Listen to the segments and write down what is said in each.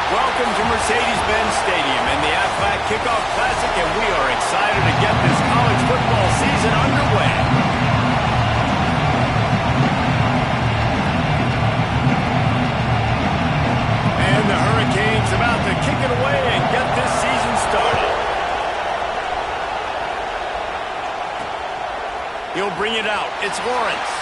Welcome to Mercedes-Benz Stadium and the Aflac Kickoff Classic, and we are excited to get this college football season underway. And the Hurricanes about to kick it away and get this season started. He'll bring it out. It's Lawrence.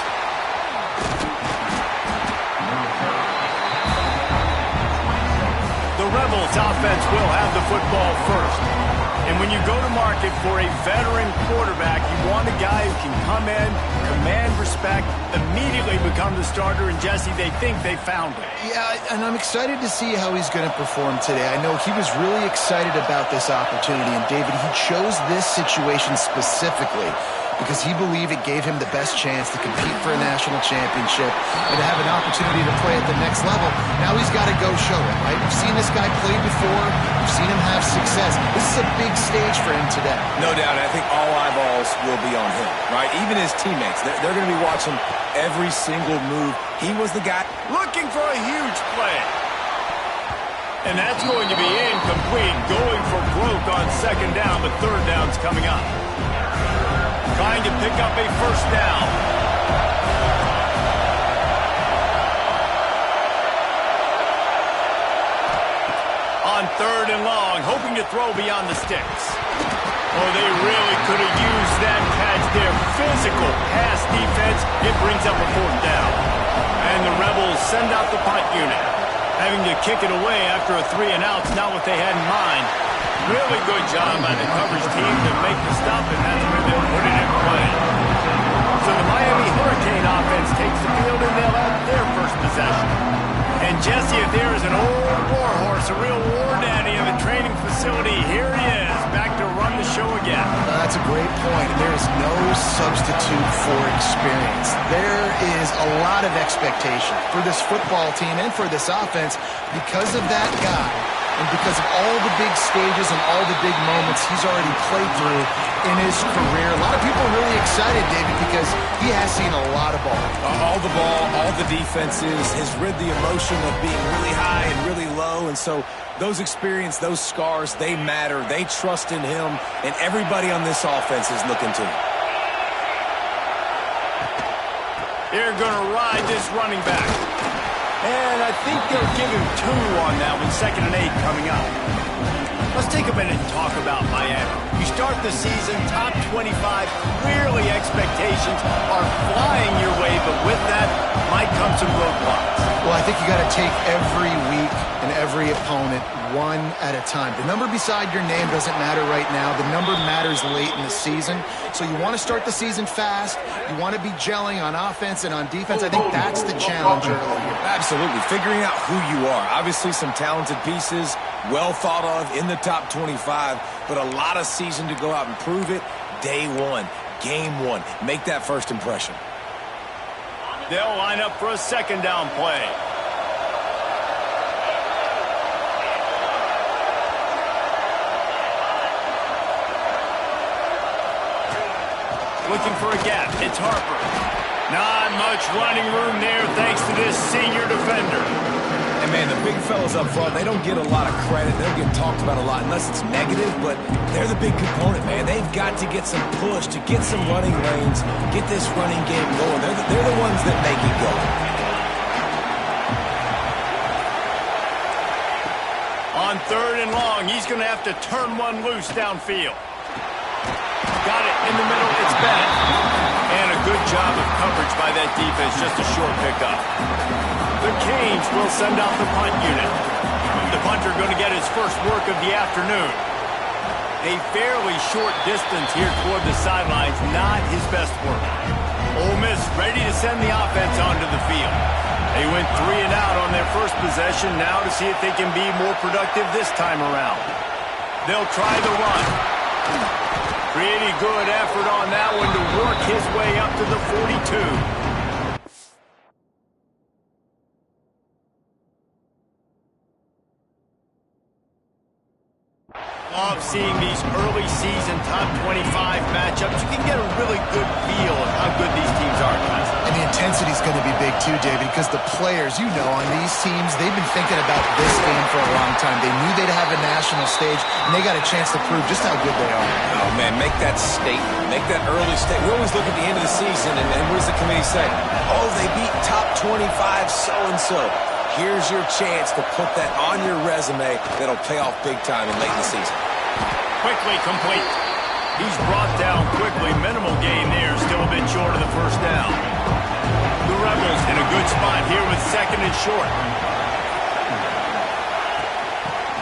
The Rebels offense will have the football first. And when you go to market for a veteran quarterback, you want a guy who can come in, command respect, immediately become the starter, and Jesse, they think they found it. Yeah, and I'm excited to see how he's going to perform today. I know he was really excited about this opportunity, and David, he chose this situation specifically because he believed it gave him the best chance to compete for a national championship and to have an opportunity to play at the next level. Now he's got to go show it, right? We've seen this guy play before. We've seen him have success. This is a big stage for him today. No doubt. I think all eyeballs will be on him, right? Even his teammates. They're going to be watching every single move. He was the guy looking for a huge play. And that's going to be incomplete. Going for broke on second down, but third down's coming up. Trying to pick up a first down. On third and long, hoping to throw beyond the sticks. Oh, they really could have used that catch there. Physical pass defense. It brings up a fourth down. And the Rebels send out the punt unit. Having to kick it away after a 3-and-out's not what they had in mind. Really good job by the coverage team to make the stop, and that's where they'll put it in play. So the Miami Hurricane offense takes the field, and they'll have their first possession. And Jesse, if there is an old war horse, a real war daddy of a training facility, here he is, back to run the show again. That's a great point. There is no substitute for experience. There is a lot of expectation for this football team and for this offense because of that guy. And because of all the big stages and all the big moments he's already played through in his career. A lot of people are really excited, David, because he has seen a lot of ball. All the ball, all the defenses, has rid the emotion of being really high and really low. And so those experience, those scars, they matter. They trust in him, and everybody on this offense is looking to him. They're going to ride this running back. And I think they'll give him 2 on that one, 2nd and 8 coming up. Let's take a minute and talk about Miami. You start the season, top 25, clearly expectations are flying your way, but with that might come some roadblocks. Well, I think you got to take every week and every opponent one at a time. The number beside your name doesn't matter right now. The number matters late in the season. So you want to start the season fast. You want to be gelling on offense and on defense. I think that's the challenge early here. Absolutely. Figuring out who you are. Obviously some talented pieces, well thought of in the top 25, but a lot of season to go out and prove it. Day one, game one. Make that first impression. They'll line up for a second down play. Looking for a gap. It's Harper. Not much running room there thanks to this senior defender. And, man, the big fellas up front, they don't get a lot of credit. They don't get talked about a lot unless it's negative, but they're the big component, man. They've got to get some push, to get some running lanes, get this running game going. They're the ones that make it go. On third and long, he's going to have to turn one loose downfield. Got it in the middle. It's Bennett. And a good job of coverage by that defense. Just a short pickup. The Canes will send out the punt unit. The punter going to get his first work of the afternoon. A fairly short distance here toward the sidelines. Not his best work. Ole Miss ready to send the offense onto the field. They went 3 and out on their first possession. Now to see if they can be more productive this time around. They'll try the run. Pretty good effort on that one to work his way up to the 42. Love seeing these early season top 25 matchups. You can get a really good feel of how good these teams are, guys. And the intensity is going to be big too, David, because the players, you know, on these teams, they've been thinking about this game for a long time. They knew they'd have a national stage, and they got a chance to prove just how good they are. Oh, man, make that statement. Make that early statement. We always look at the end of the season, and what does the committee say? Oh, they beat top 25 so-and-so. Here's your chance to put that on your resume that'll pay off big time and late in the season. Quickly complete. He's brought down quickly. Minimal gain there. Still a bit short of the first down. The Rebels in a good spot here with second and short.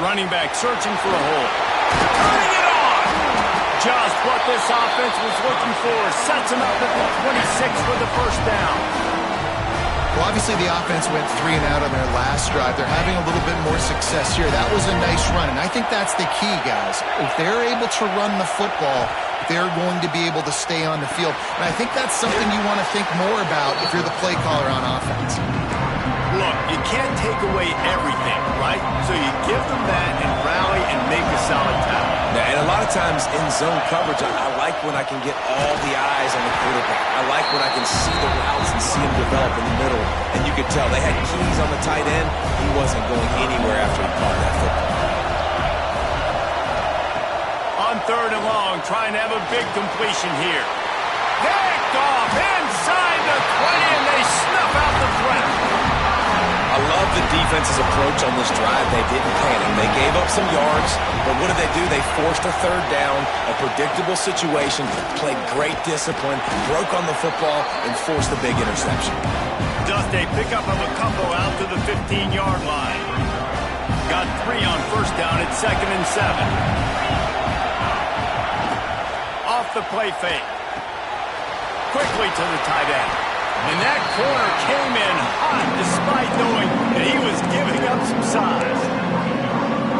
Running back searching for a hole. Turning it on! Just what this offense was looking for. Sets him up at the 26 for the first down. Well, obviously the offense went 3 and out on their last drive. They're having a little bit more success here. That was a nice run, and I think that's the key, guys. If they're able to run the football, they're going to be able to stay on the field. And I think that's something you want to think more about if you're the play caller on offense. Look, you can't take away everything, right? So you give them that and rally and make a solid tackle. And a lot of times in zone coverage, I like when I can get all the eyes on the quarterback. I like when I can see the routes and see them develop in the middle. And you could tell they had keys on the tight end. He wasn't going anywhere after he caught that football. On third and long, trying to have a big completion here. Picked off inside the 20, and they snuff out the threat. I love the defense's approach on this drive. They didn't panic. They gave up some yards, but what did they do? They forced a third down, a predictable situation, played great discipline, broke on the football, and forced the big interception. Just a pickup of a couple out to the 15-yard line. Got 3 on first down at 2nd and 7. Off the play fake. Quickly to the tight end. And that corner came in hot despite knowing that he was giving up some size.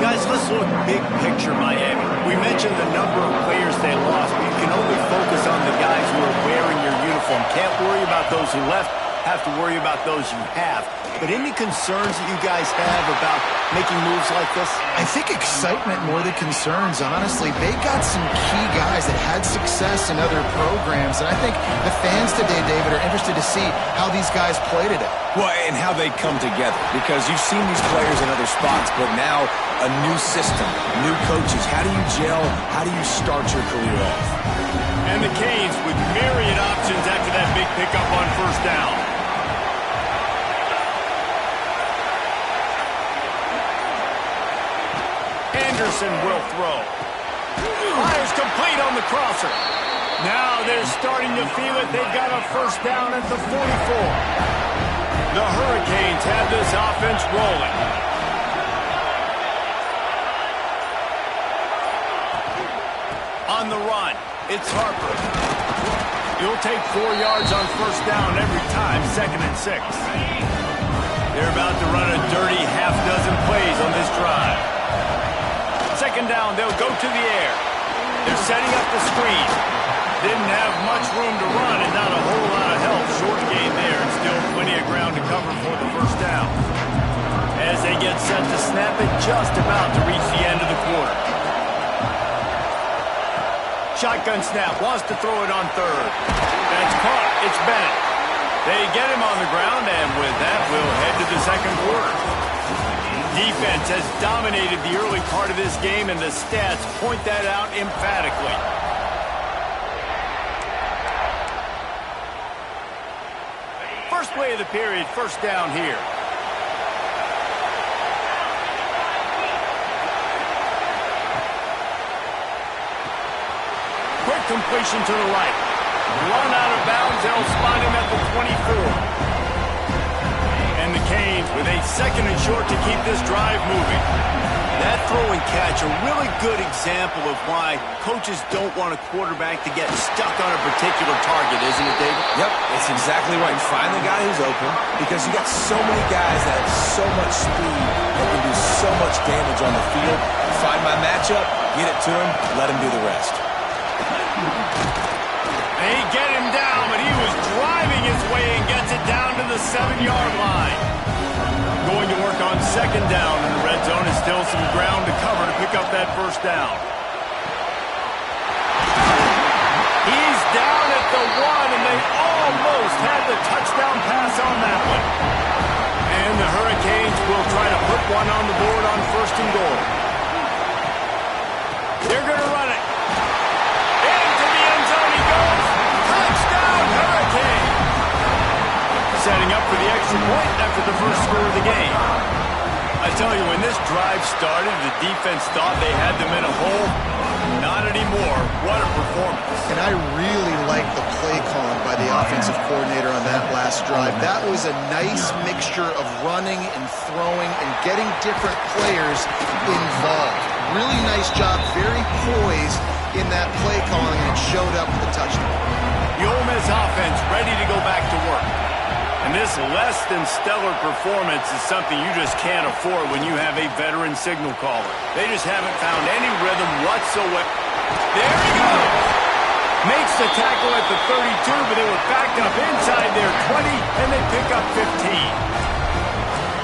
Guys, let's look big picture Miami. We mentioned the number of players they lost, but you can only focus on the guys who are wearing your uniform. Can't worry about those who left. Have to worry about those you have. But any concerns that you guys have about making moves like this? I think excitement more than concerns, honestly. They got some key guys that had success in other programs, and I think the fans today, David, are interested to see how these guys play today. Well, and how they come together, because you've seen these players in other spots, but now a new system, new coaches. How do you gel? How do you start your career off? And the Canes with myriad options after that big pickup on first down. Anderson will throw. Fires complete on the crosser. Now they're starting to feel it. They've got a first down at the 44. The Hurricanes have this offense rolling. On the run, it's Harper. He'll take 4 yards on first down every time, 2nd and 6. They're about to run a dirty half-dozen plays on this drive. 2nd down, they'll go to the air. They're setting up the screen. Didn't have much room to run and not a whole lot of help. Short gain there and still plenty of ground to cover for the first down. As they get set to snap it, just about to reach the end of the quarter. Shotgun snap, wants to throw it on third. That's caught, it's Bennett. They get him on the ground, and with that, we'll head to the second quarter. Defense has dominated the early part of this game, and the stats point that out emphatically. First play of the period, first down here. Quick completion to the right. Run out of bounds, they'll spot him at the 24. And the Canes with a 2nd and short to keep this drive moving. That throw and catch, a really good example of why coaches don't want a quarterback to get stuck on a particular target, isn't it, David? Yep, it's exactly right. Find the guy who's open, because you got so many guys that have so much speed that can do so much damage on the field. Find my matchup, get it to him, let him do the rest. They get him down, but he was driving his way and gets it down to the 7-yard line. Going to work on 2nd down in the red zone, and still some ground to cover to pick up that first down. He's down at the one, and they almost had the touchdown pass on that one. And the Hurricanes will try to put one on the board on 1st and goal. They're going to run it. Into the end zone he goes. Touchdown, Hurricane! Setting up for the extra point after the first score of the game. I tell you, when this drive started, the defense thought they had them in a hole. Not anymore. What a performance. And I really like the play calling by the offensive coordinator on that last drive. That was a nice mixture of running and throwing and getting different players involved. Really nice job, very poised in that play calling, and it showed up with a touchdown. The Ole Miss offense ready to go back to work. And this less-than-stellar performance is something you just can't afford when you have a veteran signal caller. They just haven't found any rhythm whatsoever. There he goes! Makes the tackle at the 32, but they were backed up inside their 20, and they pick up 15.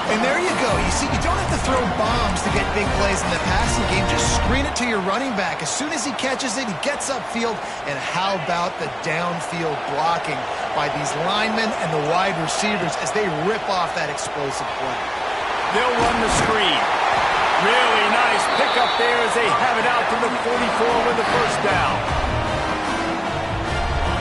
And there you go. You see, you don't have to throw bombs to get big plays in the passing game. Just screen it to your running back. As soon as he catches it, he gets upfield. And how about the downfield blocking by these linemen and the wide receivers as they rip off that explosive play? They'll run the screen. Really nice pickup there as they have it out to the 44 with the first down.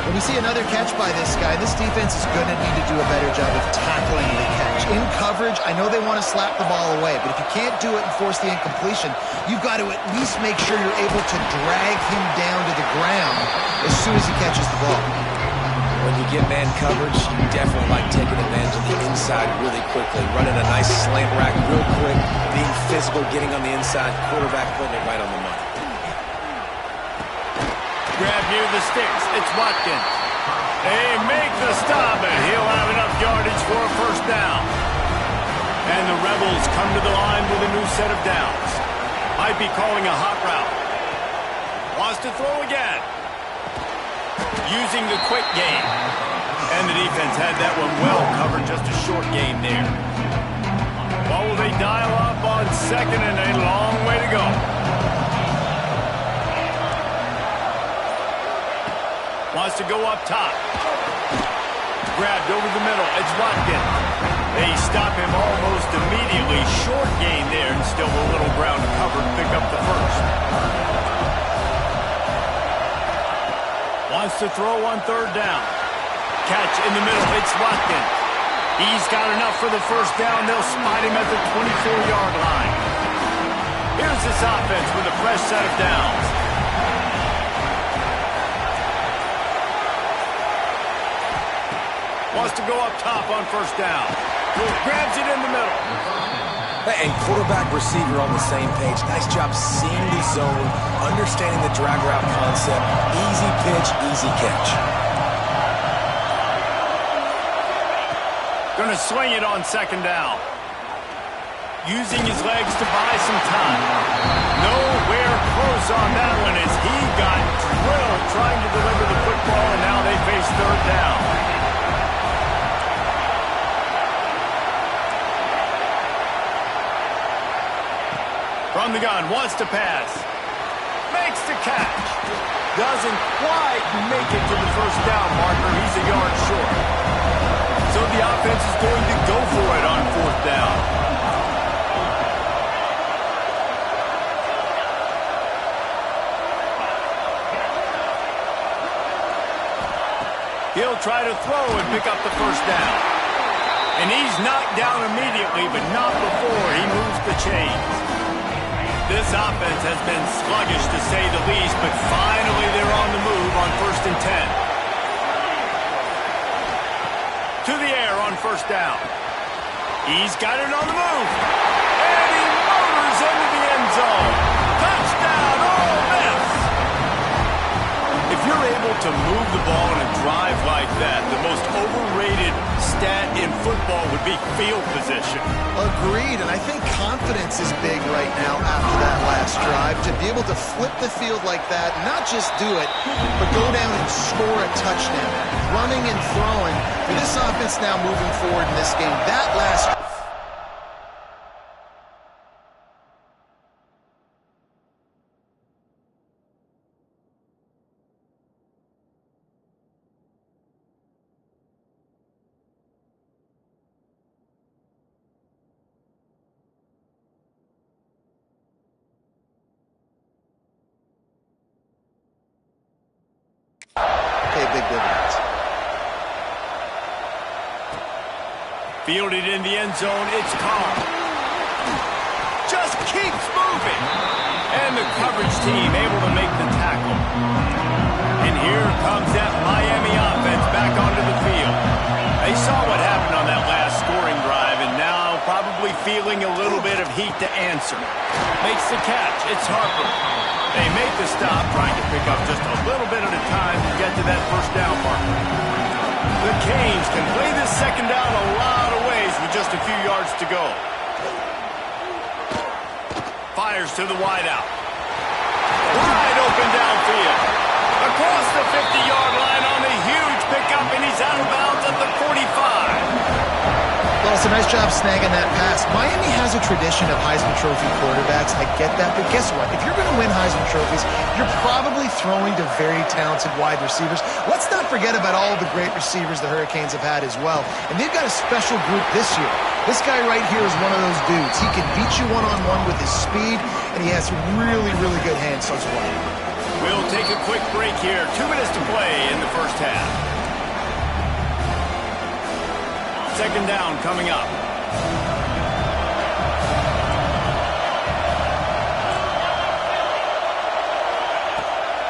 When we see another catch by this guy, this defense is going to need to do a better job of tackling the catch. In coverage, I know they want to slap the ball away, but if you can't do it and force the incompletion, you've got to at least make sure you're able to drag him down to the ground as soon as he catches the ball. When you get man coverage, you definitely like taking advantage of the inside really quickly, running a nice slant rack real quick, being physical, getting on the inside, quarterback putting it right on the money. Grab near the sticks. It's Watkins. They make the stop, and he'll have enough yardage for a first down. And the Rebels come to the line with a new set of downs. Might be calling a hot route. Wants to throw again. Using the quick game. And the defense had that one well covered. Just a short game there. Well, will they dial up on 2nd and a long way to go? Wants to go up top. Grabbed over the middle. It's Watkins. They stop him almost immediately. Short gain there, and still a little ground to cover to pick up the first. Wants to throw on 3rd down. Catch in the middle. It's Watkins. He's got enough for the first down. They'll spot him at the 24-yard line. Here's this offense with a fresh set of downs. Wants to go up top on 1st down. Grabs it in the middle. And quarterback, receiver on the same page. Nice job seeing the zone, understanding the drag route concept. Easy pitch, easy catch. Going to swing it on 2nd down. Using his legs to buy some time. Nowhere close on that one as he got drilled trying to deliver the football, and now they face 3rd down. From the gun, wants to pass. Makes the catch. Doesn't quite make it to the first down marker. He's a yard short. So the offense is going to go for it on 4th down. He'll try to throw and pick up the first down. And he's knocked down immediately, but not before he moves the chains. This offense has been sluggish, to say the least, but finally they're on the move on 1st and 10. To the air on 1st down. He's got it on the move. And he motors into the end zone. Touchdown, Ole Miss! If you're able to move the ball in a drive like that, the most overrated stat in football would be field position. Agreed, and I think confidence is big right now after that last drive. To be able to flip the field like that, not just do it, but go down and score a touchdown. Running and throwing. For this offense now moving forward in this game, that last Fielded in the end zone, it's Carr. Just keeps moving. And the coverage team able to make the tackle. And here comes that Miami offense back onto the field. They saw what happened on that last scoring drive, and now probably feeling a little bit of heat to answer. Makes the catch. It's Harper. They make the stop, trying to pick up just a little bit at a time to get to that first down marker. The Canes can play this second down a lot of ways with just a few yards to go. Fires to the wideout. Wide open downfield. Across the 50-yard line on a huge pickup, and he's out of bounds at the 45. Well, it's a nice job snagging that pass. Miami has a tradition of Heisman Trophy quarterbacks. I get that, but guess what? If you're going to win Heisman Trophies, you're probably throwing to very talented wide receivers. Let's not forget about all the great receivers the Hurricanes have had as well. And they've got a special group this year. This guy right here is one of those dudes. He can beat you one-on-one with his speed, and he has really, really good hands as well. We'll take a quick break here. 2 minutes to play in the first half. Second down coming up.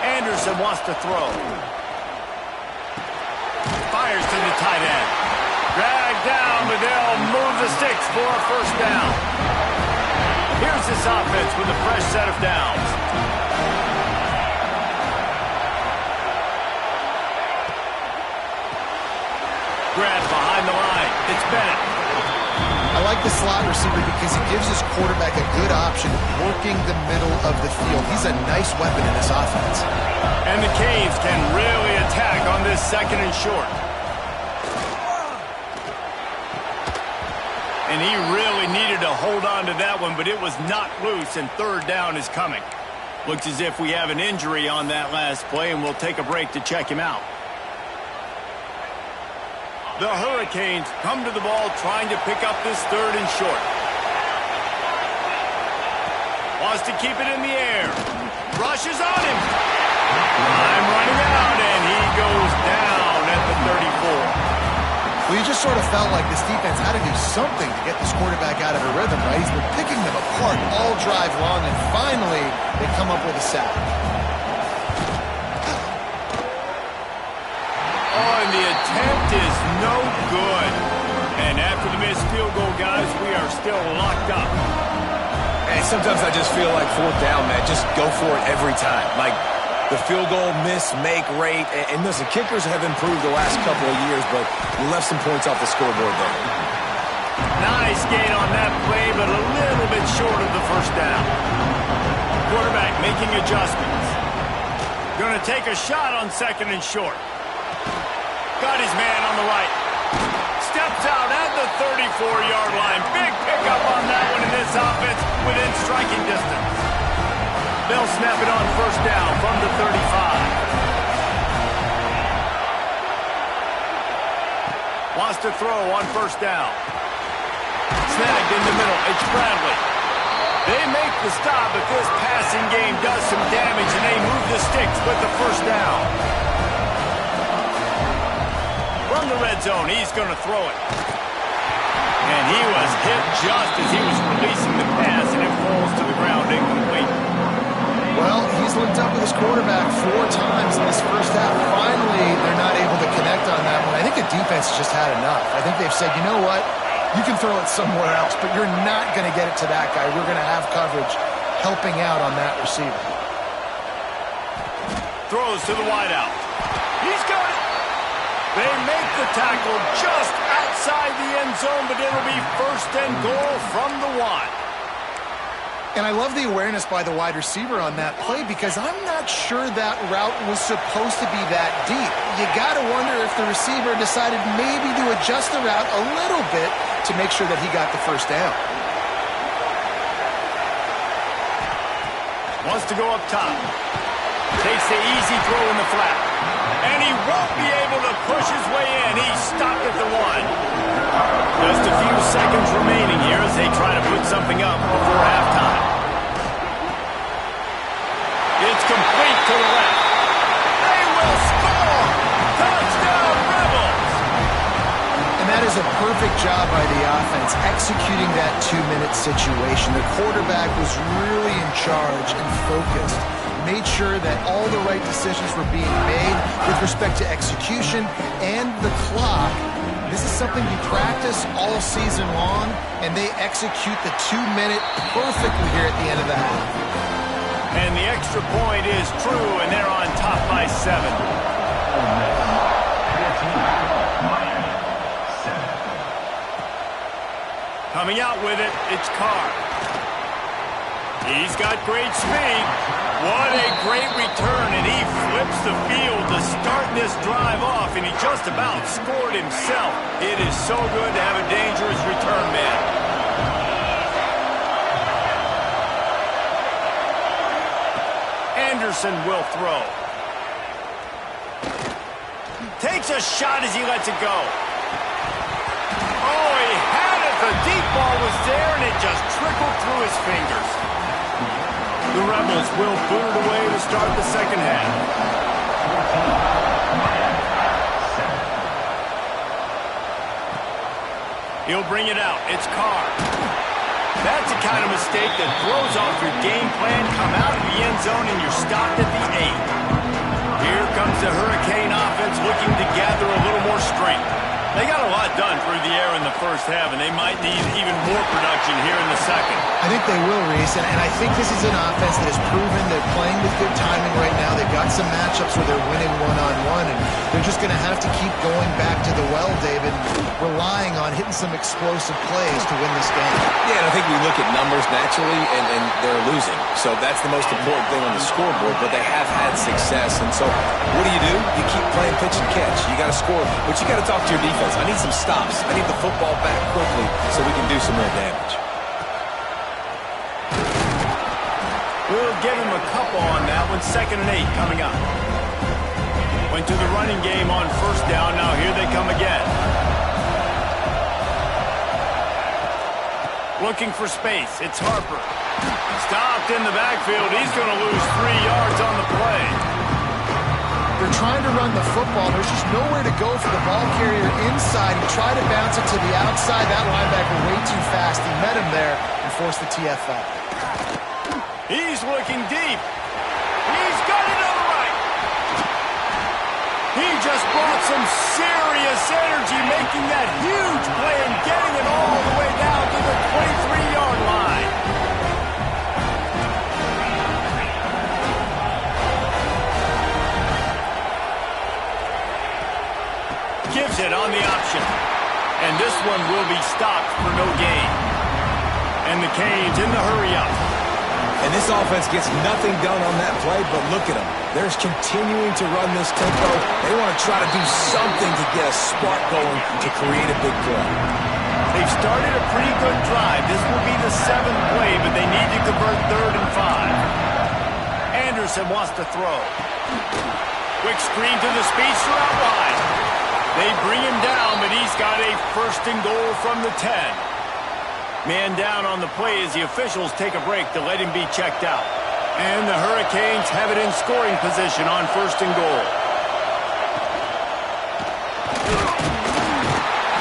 Anderson wants to throw. Fires to the tight end. Dragged down, but they'll move the sticks for a first down. Here's this offense with a fresh set of downs. Grab behind the line. It's Bennett. I like the slot receiver because he gives his quarterback a good option working the middle of the field. He's a nice weapon in this offense. And the Canes can really attack on this second and short. And he really needed to hold on to that one, but it was not loose, and third down is coming. Looks as if we have an injury on that last play, and we'll take a break to check him out. The Hurricanes come to the ball trying to pick up this third and short. Wants to keep it in the air. Rushes on him. Time running out, and he goes down at the 34. Well, you just sort of felt like this defense had to do something to get this quarterback out of a rhythm, right? He's been picking them apart all drive long, and finally they come up with a sack. And the attempt is no good. And after the missed field goal, guys, we are still locked up. And sometimes I just feel like fourth down, man, just go for it every time. Like the field goal miss-make rate. And listen, kickers have improved the last couple of years, but we left some points off the scoreboard there. Nice gain on that play, but a little bit short of the first down. Quarterback making adjustments. Going to take a shot on second and short. Got his man on the right. Steps out at the 34-yard line. Big pickup on that one in this offense within striking distance. They'll snap it on first down from the 35. Wants to throw on first down. Snagged in the middle. It's Bradley. They make the stop, but this passing game does some damage, and they move the sticks with the first down. From the red zone, he's going to throw it. And he was hit just as he was releasing the pass, and it falls to the ground incomplete. Well, he's linked up with his quarterback 4 times in this first half. Finally, they're not able to connect on that one. I think the defense just had enough. I think they've said, you know what? You can throw it somewhere else, but you're not going to get it to that guy. We're going to have coverage helping out on that receiver. Throws to the wideout. He's got it. They make the tackle just outside the end zone, but it'll be first and goal from the 1. And I love the awareness by the wide receiver on that play because I'm not sure that route was supposed to be that deep. You got to wonder if the receiver decided maybe to adjust the route a little bit to make sure that he got the first down. Wants to go up top. Takes the easy throw in the flat. And he won't be able to push his way in. He's stopped at the 1. Just a few seconds remaining here as they try to put something up before halftime. It's complete to the left. They will score! Touchdown, Rebels! And that is a perfect job by the It's executing that 2-minute situation. The quarterback was really in charge and focused. Made sure that all the right decisions were being made with respect to execution and the clock. This is something you practice all season long, and they execute the 2-minute perfectly here at the end of the half. And the extra point is true, and they're on top by 7. Coming out with it, it's Carr. He's got great speed. What a great return, and he flips the field to start this drive off, and he just about scored himself. It is so good to have a dangerous return man. Anderson will throw. Takes a shot as he lets it go. Oh, he had it. The deep ball was there, and it just trickled through his fingers. The Rebels will boot it away to start the second half. He'll bring it out. It's Carr. That's the kind of mistake that throws off your game plan. Come out of the end zone and you're stopped at the 8. Here comes the Hurricane offense looking to gather a little more strength. They got a lot done through the air in the first half, and they might need even more production here in the second. I think they will, Reese, and I think this is an offense that has proven they're playing with good timing right now. They've got some matchups where they're winning one-on-one, and they're just going to have to keep going back to the well, David, relying on hitting some explosive plays to win this game. Yeah, and I think we look at numbers naturally, and they're losing. So that's the most important thing on the scoreboard, but they have had success. And so what do? You keep playing pitch and catch. You got to score, but you got to talk to your defense. I need some stops. I need the football back quickly so we can do some real damage. We'll give him a couple on that one. 2nd and 8 coming up. Went to the running game on first down. Now here they come again. Looking for space. It's Harper. Stopped in the backfield. He's going to lose 3 yards on the play. They're trying to run the football. There's just nowhere to go for the ball carrier inside. He tried to bounce it to the outside. That linebacker way too fast. He met him there and forced the TFL. He's looking deep. He's got it on the right. He just brought some serious energy, making that huge play and getting it all the way down to the 23-yard line. Gives it on the option. And this one will be stopped for no gain. And the Canes in the hurry-up. And this offense gets nothing done on that play, but look at them. They're continuing to run this tempo. They want to try to do something to get a spark going to create a big play. They've started a pretty good drive. This will be the 7th play, but they need to convert 3rd and 5. Anderson wants to throw. Quick screen to the speedster out wide. They bring him down, but he's got a 1st and goal from the 10. Man down on the play as the officials take a break to let him be checked out. And the Hurricanes have it in scoring position on 1st and goal.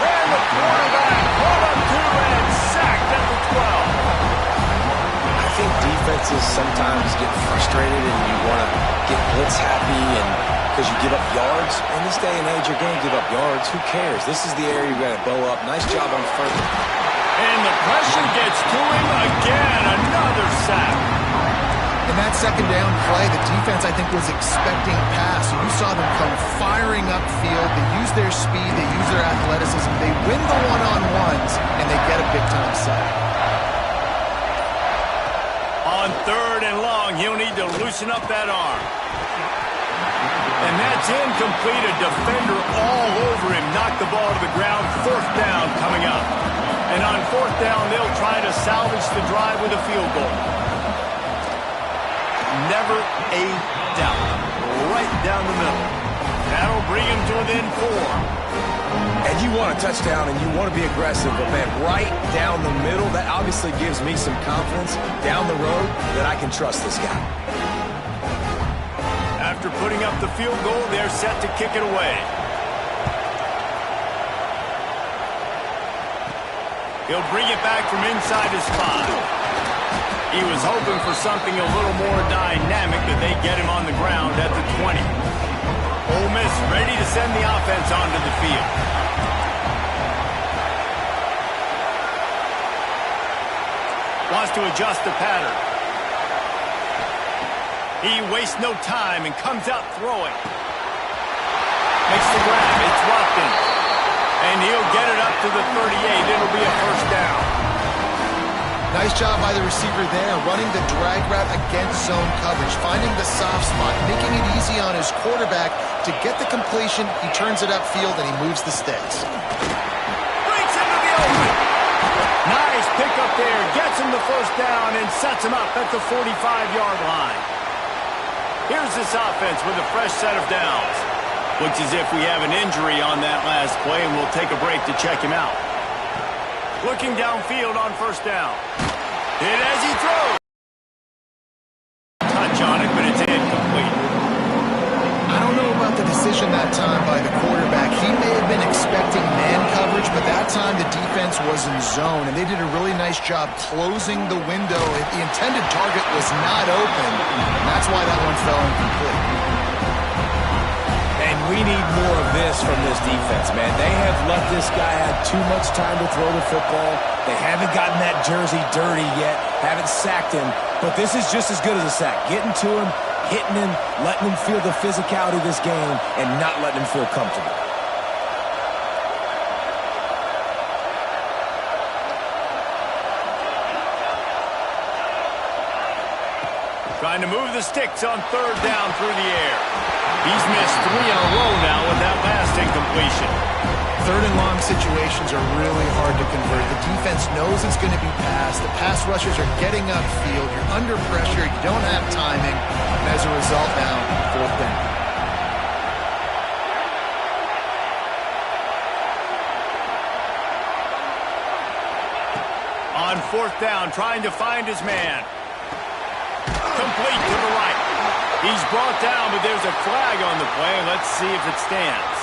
Ran the quarterback, brought up 2 and sacked at the 12. I think defenses sometimes get frustrated and you want to get blitz happy and because you give up yards. In this day and age, you're going to give up yards. Who cares? This is the area you got to bow up. Nice job on 1st. And the pressure gets to him again. Another sack. In that 2nd down play, the defense, I think, was expecting pass. So you saw them come firing upfield. They use their speed. They use their athleticism. They win the one-on-ones, and they get a big-time sack. On 3rd and long, he'll need to loosen up that arm. And that's incomplete. A defender all over him. Knocked the ball to the ground. 4th down coming up. And on 4th down, they'll try to salvage the drive with a field goal. Never a doubt. Right down the middle. That'll bring him to within 4. And you want a touchdown and you want to be aggressive, but man, right down the middle, that obviously gives me some confidence down the road that I can trust this guy. After putting up the field goal, they're set to kick it away. He'll bring it back from inside his spot. He was hoping for something a little more dynamic, but they get him on the ground at the 20. Ole Miss ready to send the offense onto the field. Wants to adjust the pattern. He wastes no time and comes out throwing. Makes the grab. It's Watson. And he'll get it up to the 38. It'll be a first down. Nice job by the receiver there, running the drag route against zone coverage, finding the soft spot, making it easy on his quarterback to get the completion. He turns it upfield and he moves the sticks. Breaks into the open. Nice pickup there. Gets him the first down and sets him up at the 45-yard line. Here's this offense with a fresh set of downs. Looks as if we have an injury on that last play, and we'll take a break to check him out. Looking downfield on first down. Hit as he throws. Touch on it, but it's incomplete. I don't know about the decision that time by the quarterback. He may have been expecting man coverage, but that time the defense was in zone, and they did a really nice job closing the window. The intended target was not open, and that's why that one fell incomplete. And we need more of this from this defense, man. They have let this guy have too much time to throw the football. They haven't gotten that jersey dirty yet, haven't sacked him, but this is just as good as a sack. Getting to him, hitting him, letting him feel the physicality of this game, and not letting him feel comfortable. Trying to move the sticks on third down through the air. He's missed 3 in a row now with that last incompletion. Third and long situations are really hard to convert. The defense knows it's going to be passed. The pass rushers are getting upfield. You're under pressure. You don't have timing. And as a result now, fourth down. On fourth down, trying to find his man. Complete to the right. He's brought down, but there's a flag on the play. Let's see if it stands.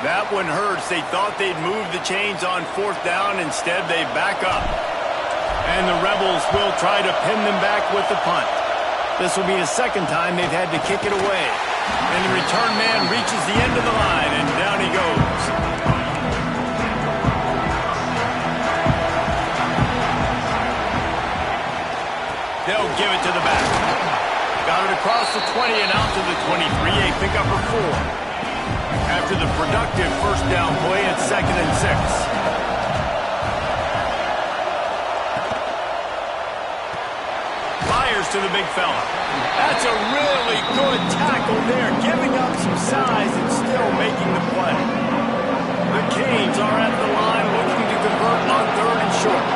That one hurts. They thought they'd move the chains on fourth down. Instead, they back up. And the Rebels will try to pin them back with the punt. This will be the second time they've had to kick it away. And the return man reaches the end of the line, and down he goes. They'll give it to the back. Got it across the 20 and out to the 23, a pickup of 4. After the productive first down play, it's 2nd and 6. Fires to the big fella. That's a really good tackle there, giving up some size and still making the play. The Canes are at the line looking to convert on third and short.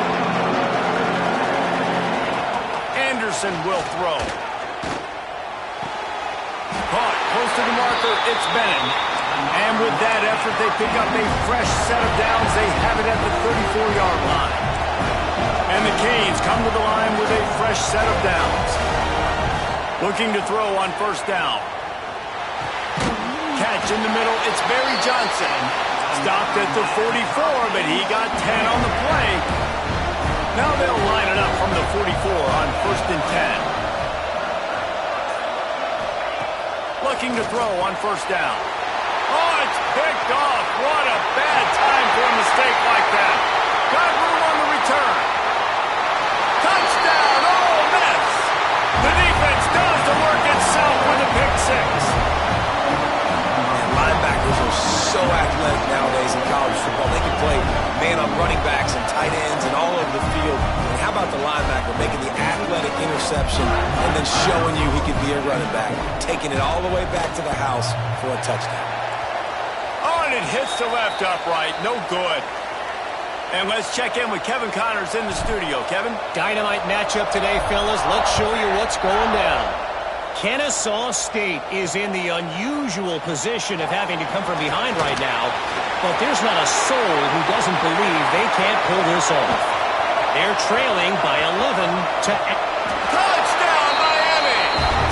Anderson will throw. Caught close to the marker, it's Bennett. And with that effort, they pick up a fresh set of downs. They have it at the 34-yard line. And the Canes come to the line with a fresh set of downs. Looking to throw on first down. Catch in the middle, it's Barry Johnson. Stopped at the 44, but he got 10 on the play. Now they'll line it up from the 44 on 1st and 10. Looking to throw on first down. Oh, it's picked off. What a bad time for a mistake like that. Got room on the return. Touchdown, Ole Miss. The defense does the work itself with a pick 6. And linebackers are so athletic nowadays in college football. They can play man on running backs and tight ends and all over the field. And how about the linebacker making the athletic interception and then showing you he could be a running back, taking it all the way back to the house for a touchdown. Oh, and it hits the left upright. No good. And let's check in with Kevin Connors in the studio. Kevin? Dynamite matchup today, fellas. Let's show you what's going down. Kennesaw State is in the unusual position of having to come from behind right now, but there's not a soul who doesn't believe they can't pull this off. They're trailing by 11 to... Touchdown, Miami!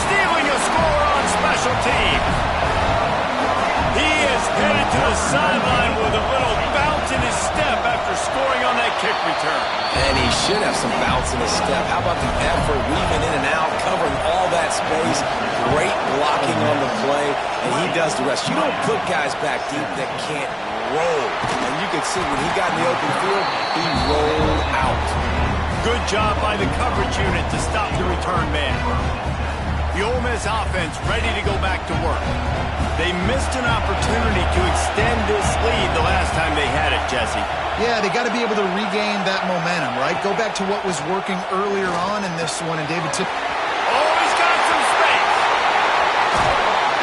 Stealing a score on special teams. to the sideline with a little bounce in his step after scoring on that kick return. And he should have some bounce in his step. How about the effort, weaving in and out, covering all that space. Great blocking on the play, and he does the rest. You don't put guys back deep that can't roll. And you can see when he got in the open field, he rolled out. Good job by the coverage unit to stop the return man. The Ole Miss offense ready to go back to work. They missed an opportunity to extend this lead the last time they had it, Jesse. Yeah, they got to be able to regain that momentum, right? Go back to what was working earlier on in this one, and David Tip. Oh, he's got some space.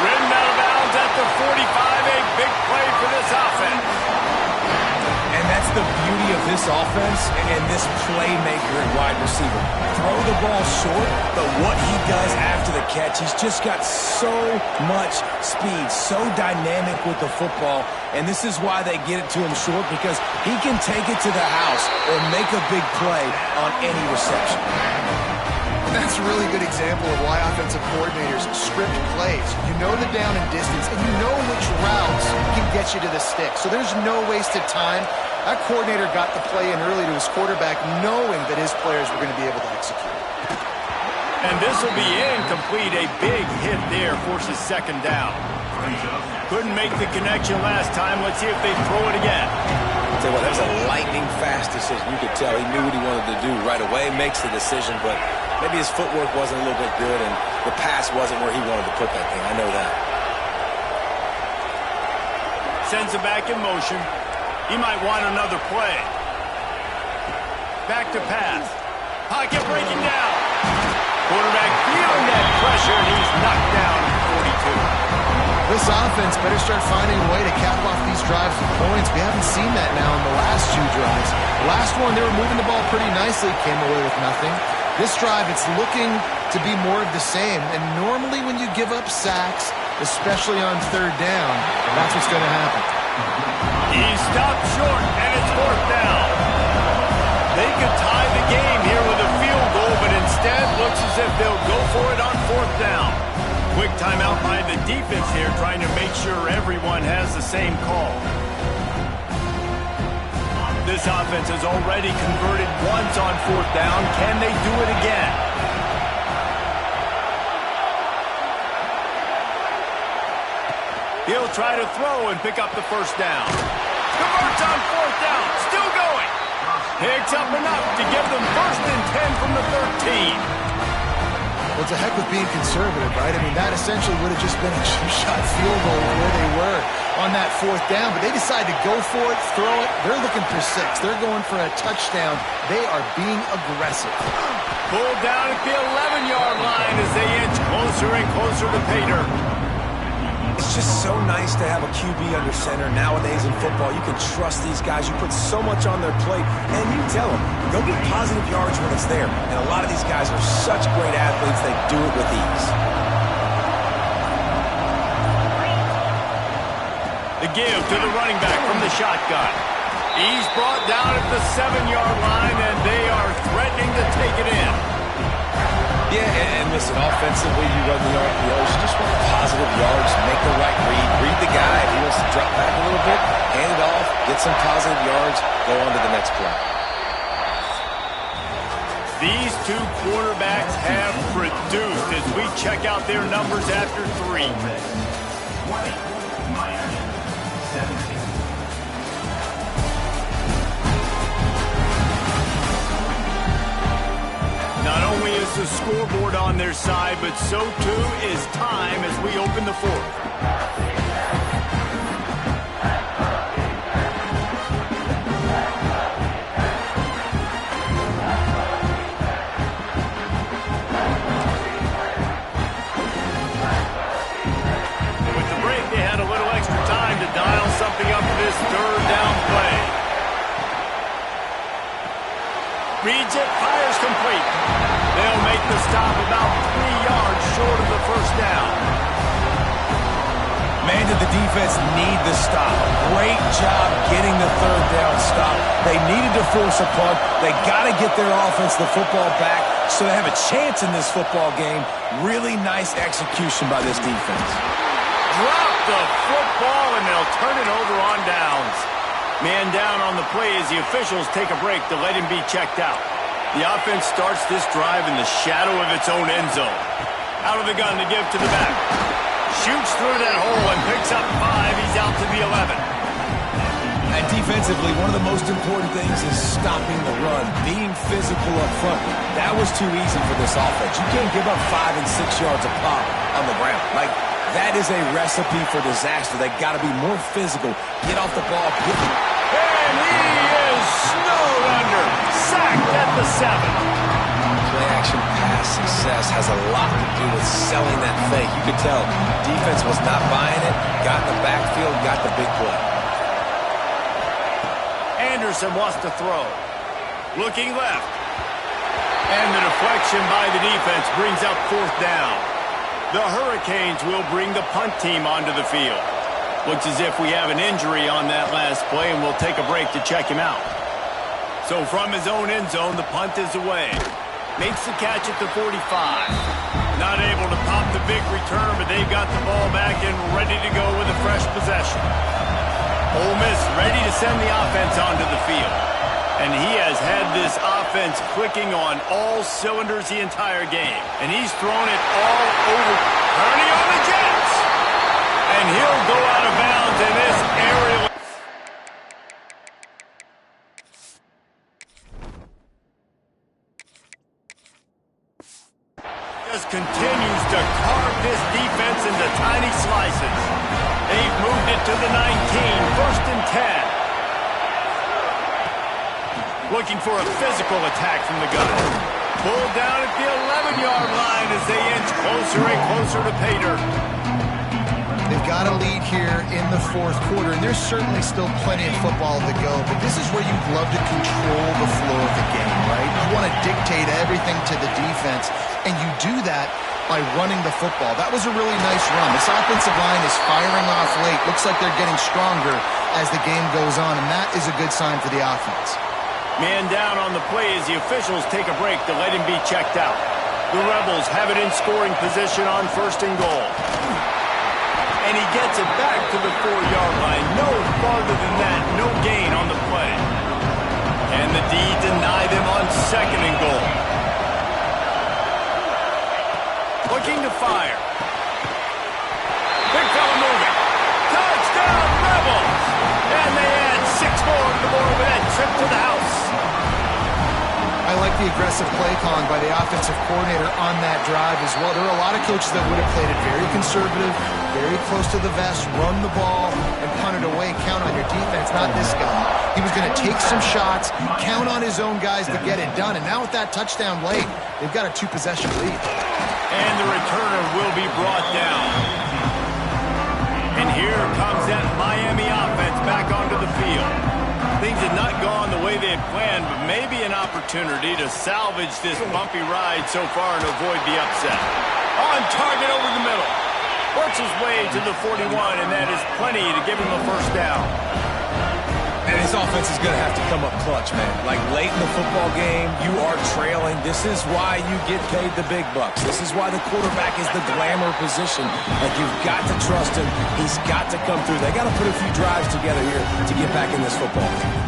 Ridden out of bounds at the 45, a big play for this offense. And that's the beauty of this offense and this playmaker at wide receiver. Throw the ball short, but what he does after the catch, he's just got so much speed, so dynamic with the football. And this is why they get it to him short, because he can take it to the house or make a big play on any reception. That's a really good example of why offensive coordinators script plays. You know the down and distance, and you know which routes can get you to the stick. So there's no wasted time. That coordinator got the play in early to his quarterback, knowing that his players were going to be able to execute. And this will be incomplete. A big hit there forces second down. Couldn't make the connection last time. Let's see if they throw it again. I'll tell you what, that was a lightning-fast decision. You could tell he knew what he wanted to do right away. Makes the decision, but maybe his footwork wasn't a little bit good, and the pass wasn't where he wanted to put that thing. I know that. Sends it back in motion. He might want another play. Back to pass. Pocket breaking down. Quarterback feeling that pressure, and he's knocked down at 42. This offense better start finding a way to cap off these drives with points. We haven't seen that now in the last two drives. Last one, they were moving the ball pretty nicely, came away with nothing. This drive, it's looking to be more of the same. And normally when you give up sacks, especially on third down, that's what's going to happen. He stopped short, and it's fourth down. They could tie the game here with a field goal, but instead looks as if they'll go for it on fourth down. Quick timeout by the defense here, trying to make sure everyone has the same call. This offense has already converted once on fourth down. Can they do it again? He'll try to throw and pick up the first down. Converts on fourth down. Still going. Picks up enough to give them first and 10 from the 13. Well, it's a heck with being conservative, right? I mean, that essentially would have just been a two-shot field goal where they were on that fourth down. But they decide to go for it, throw it. They're looking for 6. They're going for a touchdown. They are being aggressive. Pulled down at the 11-yard line as they inch closer and closer to pay dirt. It's just so nice to have a QB under center nowadays in football. You can trust these guys. You put so much on their plate, and you tell them, go get positive yards when it's there. And a lot of these guys are such great athletes, they do it with ease. The give to the running back from the shotgun. He's brought down at the 7-yard line, and they are threatening to take it in. Yeah, and listen, offensively, you run the RPOs, you just want positive yards, make the right read the guy. If he wants to drop back a little bit, hand it off, get some positive yards, go on to the next play. These two quarterbacks have produced as we check out their numbers after 3. Not only is the scoreboard on their side, but so too is time as we open the fourth. With the break, they had a little extra time to dial something up for this third down play. Reads it, fires complete. They'll make the stop about 3 yards short of the first down. Man, did the defense need the stop. Great job getting the third down stop. They needed to force a punt. They got to get their offense the football back so they have a chance in this football game. Really nice execution by this defense. drop the football, and they'll turn it over on downs. Man down on the play as the officials take a break to let him be checked out. The offense starts this drive in the shadow of its own end zone. Out of the gun to give to the back. Shoots through that hole and picks up 5. He's out to the 11. And defensively, one of the most important things is stopping the run, being physical up front. That was too easy for this offense. You can't give up 5 and 6 yards a pop on the ground. Like, that is a recipe for disaster. They got to be more physical. Get off the ball. And he is snowed under. Sacked at the 7. Play-action pass success has a lot to do with selling that fake. You could tell defense was not buying it. Got in the backfield, got the big play. Anderson wants to throw. Looking left. And the deflection by the defense brings up 4th down. The Hurricanes will bring the punt team onto the field. Looks as if we have an injury on that last play, and we'll take a break to check him out. So from his own end zone, the punt is away. Makes the catch at the 45. Not able to pop the big return, but they've got the ball back and ready to go with a fresh possession. Ole Miss ready to send the offense onto the field. And he has had this offense clicking on all cylinders the entire game. And he's thrown it all over. Turning on the Jets. And he'll go out of bounds in this aerial. Just continues to carve this defense into tiny slices. They've moved it to the 19, 1st and 10. Looking for a physical attack from the gun. Pulled down at the 11-yard line as they inch closer and closer to pay dirt. They've got a lead here in the 4th quarter, and there's certainly still plenty of football to go, but this is where you'd love to control the flow of the game, right? You want to dictate everything to the defense, and you do that by running the football. That was a really nice run. This offensive line is firing off late. Looks like they're getting stronger as the game goes on, and that is a good sign for the offense. Man down on the play as the officials take a break to let him be checked out. The Rebels have it in scoring position on 1st and goal. And he gets it back to the 4-yard line. No farther than that. No gain on the play. And the D deny them on 2nd and goal. Looking to fire. Big fella moving. Touchdown, Rebels! And they add 6 more to the board with that trip to the house. I like the aggressive play calling by the offensive coordinator on that drive as well. There are a lot of coaches that would have played it very conservative, very close to the vest, run the ball, and punt it away, count on your defense. Not this guy. He was going to take some shots, count on his own guys to get it done, and now with that touchdown late, they've got a 2-possession lead. And the returner will be brought down. And here comes that Miami offense back onto the field. Things had not gone the way they had planned, but maybe an opportunity to salvage this bumpy ride so far and avoid the upset. On target over the middle. Works his way to the 41, and that is plenty to give him a 1st down. And his offense is going to have to come up clutch, man. Like, late in the football game, you are trailing. This is why you get paid the big bucks. This is why the quarterback is the glamour position. Like, you've got to trust him. He's got to come through. They got to put a few drives together here to get back in this football game.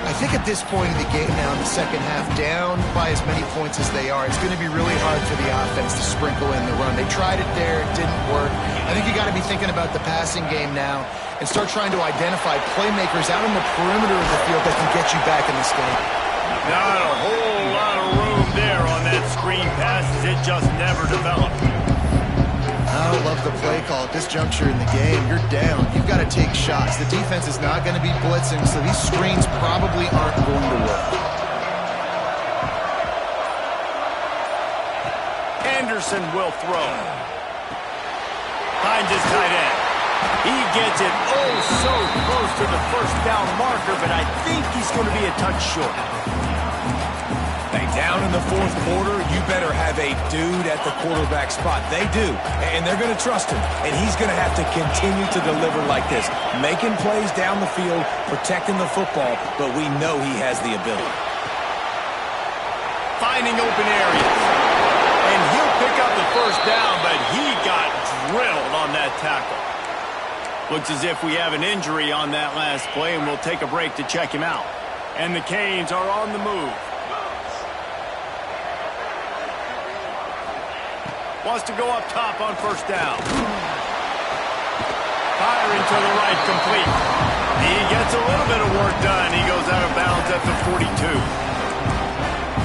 I think at this point in the game now, in the second half, down by as many points as they are, it's going to be really hard for the offense to sprinkle in the run. They tried it there. It didn't work. I think you got to be thinking about the passing game now and start trying to identify playmakers out on the perimeter of the field that can get you back in this game. Not a whole lot of room there on that screen pass as it just never developed. I don't love the play call at this juncture in the game. You're down. You've got to take shots. The defense is not going to be blitzing, so these screens probably aren't going to work. Anderson will throw. Finds his tight end. He gets it oh so close to the 1st down marker, but I think he's going to be a touch short. Hey, down in the 4th quarter, you better have a dude at the quarterback spot. They do, and they're going to trust him, and he's going to have to continue to deliver like this, making plays down the field, protecting the football, but we know he has the ability. Finding open areas, and he'll pick up the 1st down, but he got drilled on that tackle. Looks as if we have an injury on that last play, and we'll take a break to check him out. And the Canes are on the move. Wants to go up top on first down. Firing to the right, complete. He gets a little bit of work done. He goes out of bounds at the 42.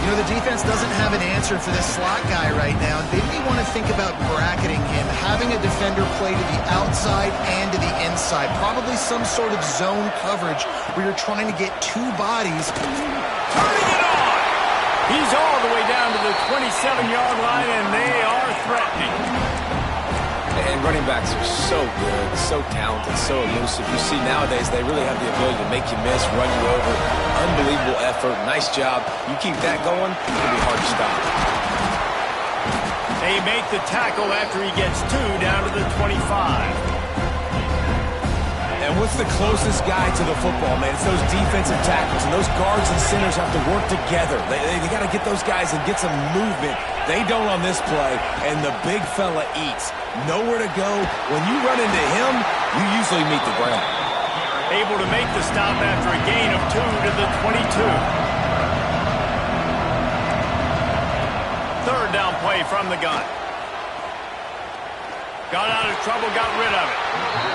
You know, the defense doesn't have an answer for this slot guy right now. They may want to think about bracketing him, having a defender play to the outside and to the inside. Probably some sort of zone coverage where you're trying to get two bodies. Turning it on! He's all the way down to the 27-yard line, and they are threatening. And running backs are so good, so talented, so elusive. You see nowadays they really have the ability to make you miss, run you over. Unbelievable effort. Nice job. You keep that going, it's going to be hard to stop. They make the tackle after he gets two down to the 25. And what's the closest guy to the football, man? It's those defensive tackles, and those guards and centers have to work together. They got to get those guys and get some movement. They don't on this play, and the big fella eats. Nowhere to go. When you run into him, you usually meet the ground. Able to make the stop after a gain of 2 to the 22. Third down play from the gun. Got out of trouble, got rid of it.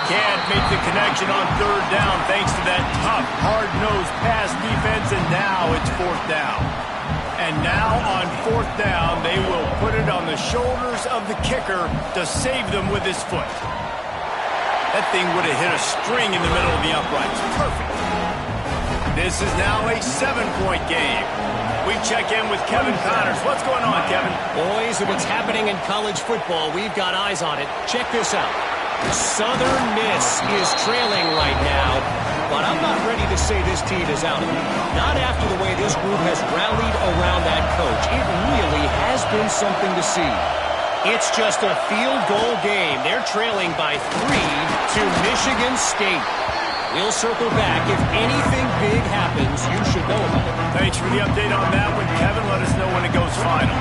Can't make the connection on third down thanks to that tough, hard-nosed pass defense, and now it's fourth down. And now on fourth down, they will put it on the shoulders of the kicker to save them with his foot. That thing would have hit a string in the middle of the uprights. Perfect. This is now a 7-point game. We check in with Kevin Connors. What's going on, Kevin? Boys, if it's happening in college football, we've got eyes on it. Check this out. Southern Miss is trailing right now, but I'm not ready to say this team is out. Not after the way this group has rallied around that coach. It really has been something to see. It's just a field goal game. They're trailing by 3 to Michigan State. We'll circle back. If anything big happens, you should know about it. Thanks for the update on that one, Kevin. Let us know when it goes final.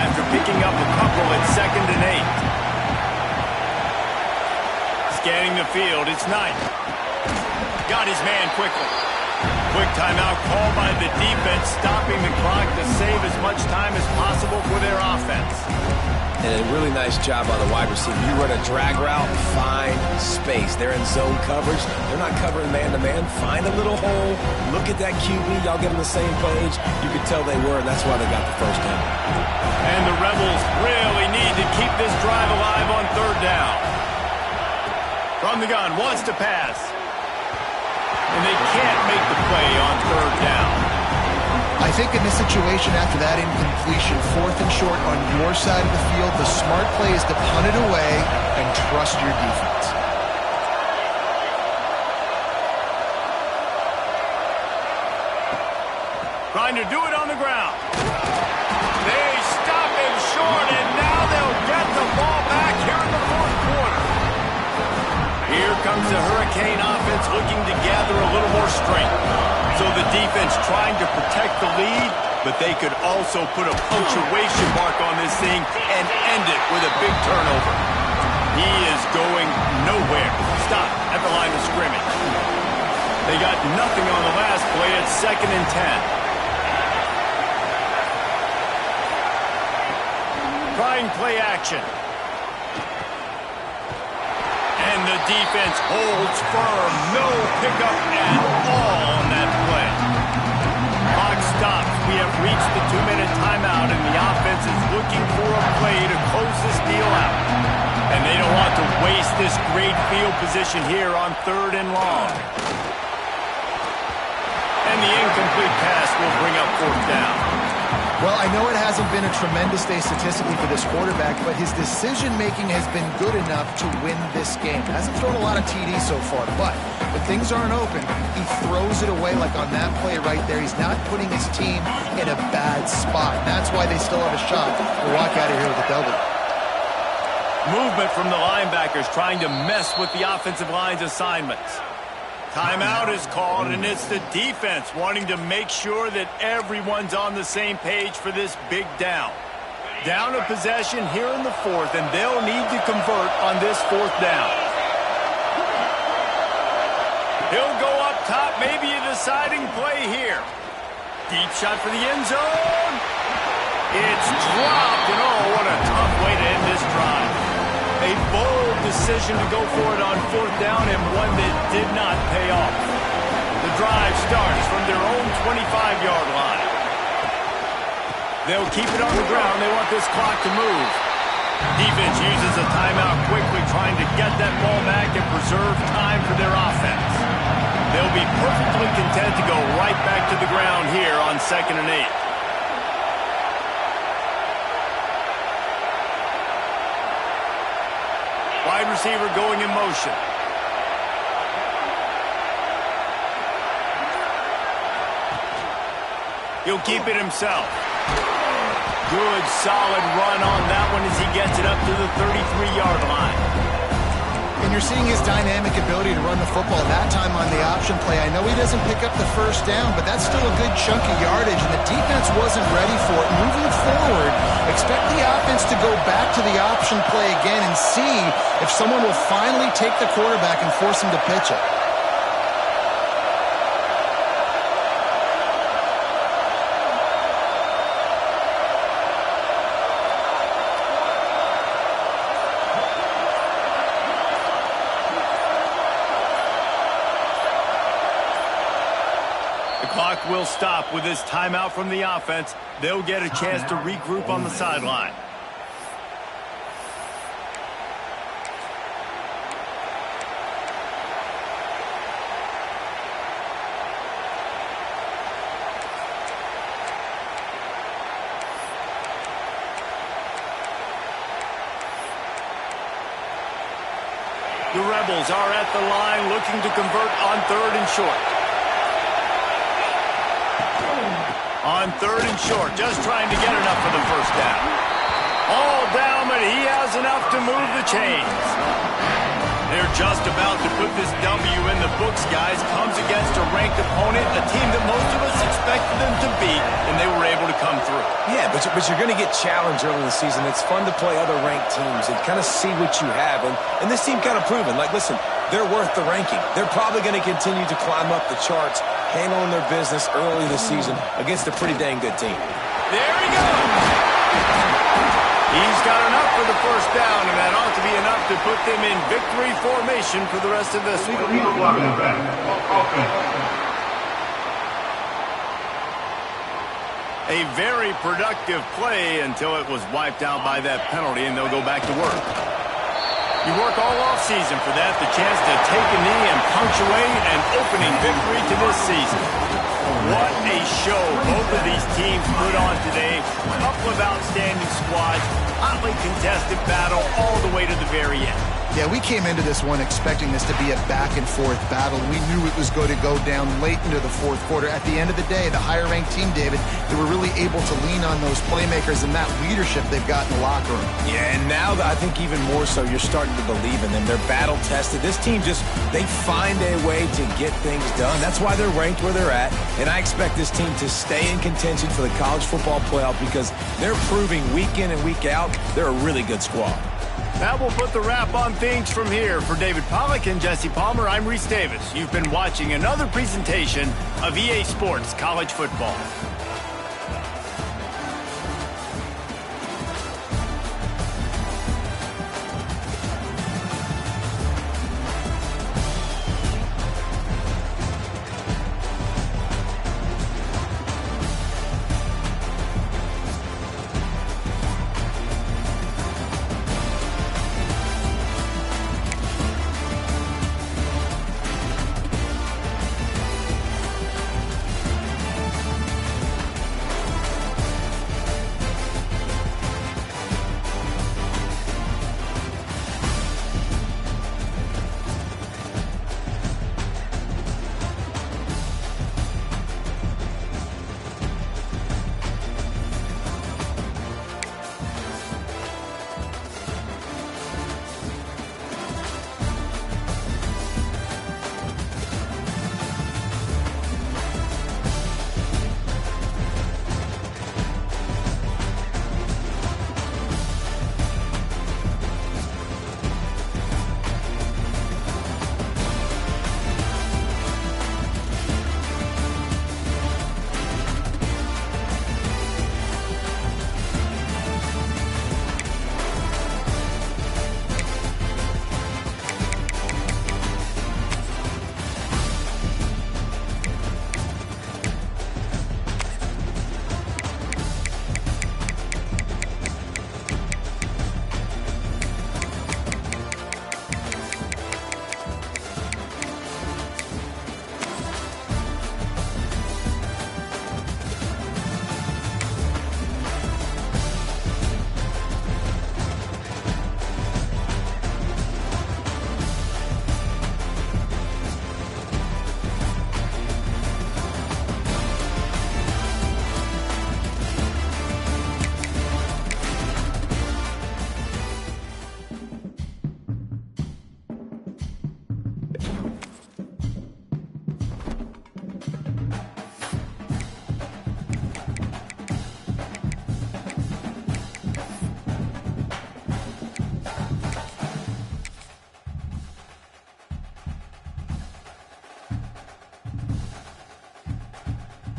After picking up a couple at 2nd and 8. Scanning the field, it's Knight. Got his man quickly. Quick timeout called by the defense, stopping the clock to save as much time as possible for their offense. And a really nice job by the wide receiver. You run a drag route, find space. They're in zone coverage. They're not covering man-to-man. Find a little hole. Look at that QB. Y'all get on the same page. You could tell they were, and that's why they got the first down. And the Rebels really need to keep this drive alive on third down. From the gun, wants to pass. And they can't make the play on third down. I think in this situation, after that incompletion, 4th and short on your side of the field, the smart play is to punt it away and trust your defense. Trying to do it on the ground. They stop him short, and now they'll get the ball back here in the fourth quarter. Here comes the Hurricane offense looking to gather a little more strength. So the defense trying to protect the lead, but they could also put a punctuation mark on this thing and end it with a big turnover. He is going nowhere. Stop at the line of scrimmage. They got nothing on the last play at 2nd and 10. Trying play action. And the defense holds firm. No pickup at all on that play. Clock stops. We have reached the 2-minute timeout, and the offense is looking for a play to close this deal out. And they don't want to waste this great field position here on 3rd and long. And the incomplete pass will bring up 4th down. Well, I know it hasn't been a tremendous day statistically for this quarterback, but his decision-making has been good enough to win this game. Hasn't thrown a lot of TDs so far, but when things aren't open, he throws it away like on that play right there. He's not putting his team in a bad spot, and that's why they still have a shot to walk out of here with a W. Movement from the linebackers trying to mess with the offensive line's assignments. Timeout is called, and it's the defense wanting to make sure that everyone's on the same page for this big down. Down a possession here in the fourth, and they'll need to convert on this fourth down. He'll go up top, maybe a deciding play here. Deep shot for the end zone. It's dropped, and oh, what a tough way to end this drive. A bold decision to go for it on fourth down, and one that did not pay off. The drive starts from their own 25-yard line. They'll keep it on the ground. They want this clock to move. Defense uses a timeout quickly, trying to get that ball back and preserve time for their offense. They'll be perfectly content to go right back to the ground here on 2nd and 8. Wide receiver going in motion. He'll keep it himself. Good, solid run on that one as he gets it up to the 33-yard line. And you're seeing his dynamic ability to run the football. That time on the option play, I know he doesn't pick up the first down, but that's still a good chunk of yardage, and the defense wasn't ready for it. Moving forward, expect the offense to go back to the option play again and see if someone will finally take the quarterback and force him to pitch it. Clock will stop with this timeout from the offense. They'll get a chance to regroup on the sideline. The Rebels are at the line looking to convert on 3rd and short. On 3rd and short, just trying to get enough for the first down. All down, but he has enough to move the chains. They're just about to put this W in the books, guys. Comes against a ranked opponent, a team that most of us expected them to beat, and they were able to come through. Yeah, but you're going to get challenged early in the season. It's fun to play other ranked teams and kind of see what you have. And this team kind of proven, like, listen, they're worth the ranking. They're probably going to continue to climb up the charts, handling their business early this season against a pretty dang good team. There he goes. He's got enough for the first down, and that ought to be enough to put them in victory formation for the rest of this one. A very productive play until it was wiped out by that penalty, and they'll go back to work. You work all offseason for that, the chance to take a knee and punctuate an opening victory to this season. What a show both of these teams put on today. A couple of outstanding squads, hotly contested battle all the way to the very end. Yeah, we came into this one expecting this to be a back-and-forth battle. We knew it was going to go down late into the fourth quarter. At the end of the day, the higher-ranked team, David, they were really able to lean on those playmakers and that leadership they've got in the locker room. Yeah, and now I think even more so, you're starting to believe in them. They're battle-tested. This team they find a way to get things done. That's why they're ranked where they're at. And I expect this team to stay in contention for the college football playoff because they're proving week in and week out they're a really good squad. That will put the wrap on things from here. For David Pollack and Jesse Palmer, I'm Reese Davis. You've been watching another presentation of EA Sports College Football.